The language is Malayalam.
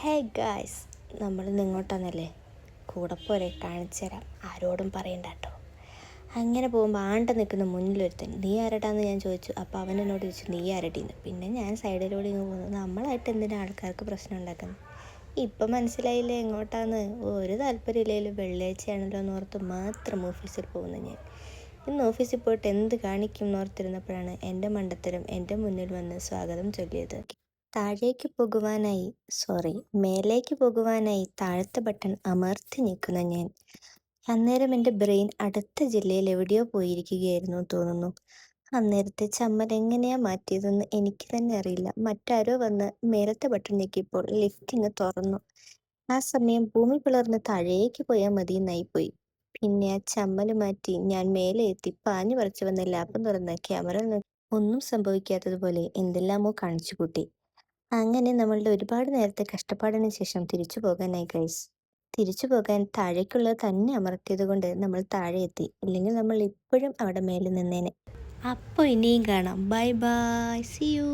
ഹേ ഗായ്സ്, നമ്മളിന്ന് ഇങ്ങോട്ടാന്നല്ലേ? കൂടെ പോരെ, കാണിച്ചു തരാം. ആരോടും പറയണ്ട കേട്ടോ. അങ്ങനെ പോകുമ്പോൾ ആണ്ട നിൽക്കുന്ന മുന്നിലൊരുത്തൻ നീ ആരടാന്ന് ഞാൻ ചോദിച്ചു. അപ്പോൾ അവൻ എന്നോട് ചോദിച്ചു നീ ആരടീന്ന്. പിന്നെ ഞാൻ സൈഡിലൂടെ ഇങ്ങ് പോകുന്നു. നമ്മളായിട്ട് എന്തിനാ ആൾക്കാർക്ക് പ്രശ്നം ഉണ്ടാക്കുന്നത്? ഇപ്പം മനസ്സിലായില്ലേ എങ്ങോട്ടാന്ന്? ഒരു താല്പര്യമില്ലെങ്കിലും വെള്ളിയാഴ്ചയാണല്ലോ എന്നോർത്ത് മാത്രം ഓഫീസിൽ പോകുന്നു ഞാൻ. ഇന്ന് ഓഫീസിൽ പോയിട്ട് എന്ത് കാണിക്കും എന്നോർത്തിരുന്നപ്പോഴാണ് എൻ്റെ മണ്ടത്തരം എൻ്റെ മുന്നിൽ വന്ന് സ്വാഗതം ചൊല്ലിയത്. മേലേക്ക് പോകുവാനായി താഴത്തെ ബട്ടൺ അമർത്തി നിൽക്കുന്ന ഞാൻ. അന്നേരം എൻ്റെ ബ്രെയിൻ അടുത്ത ജില്ലയിൽ എവിടെയോ പോയിരിക്കുകയായിരുന്നു തോന്നുന്നു. അന്നേരത്തെ ചമ്മൽ എങ്ങനെയാ മാറ്റിയതെന്ന് എനിക്ക് തന്നെ അറിയില്ല. മറ്റാരോ വന്ന് മേലത്തെ ബട്ടൺ ഞെക്കിയപ്പോൾ ലിഫ്റ്റിങ് തുറന്നു. ആ സമയം ഭൂമി പിളർന്ന് താഴേക്ക് പോയാൽ മതി എന്നായിപ്പോയി. പിന്നെ ആ ചമ്മൽ മാറ്റി ഞാൻ മേലെ എത്തി പാഞ്ഞു പറിച്ചു വന്ന ലാപ്പം തുറന്ന് ക്യാമറ ഒന്നും സംഭവിക്കാത്തതുപോലെ എന്തെല്ലാമോ കാണിച്ചു കൂട്ടി. അങ്ങനെ നമ്മളുടെ ഒരുപാട് നേരത്തെ കഷ്ടപ്പാടിന് ശേഷം തിരിച്ചു പോകാനായി ഗൈസ്. തിരിച്ചു പോകാൻ താഴേക്കുള്ളത് തന്നെ അമർത്തിയത് കൊണ്ട് നമ്മൾ താഴെ എത്തി. ഇല്ലെങ്കിൽ നമ്മൾ ഇപ്പോഴും അവിടെ മേലെ നിന്നേനെ. അപ്പോൾ ഇനിയും കാണാം. Bye bye, see U.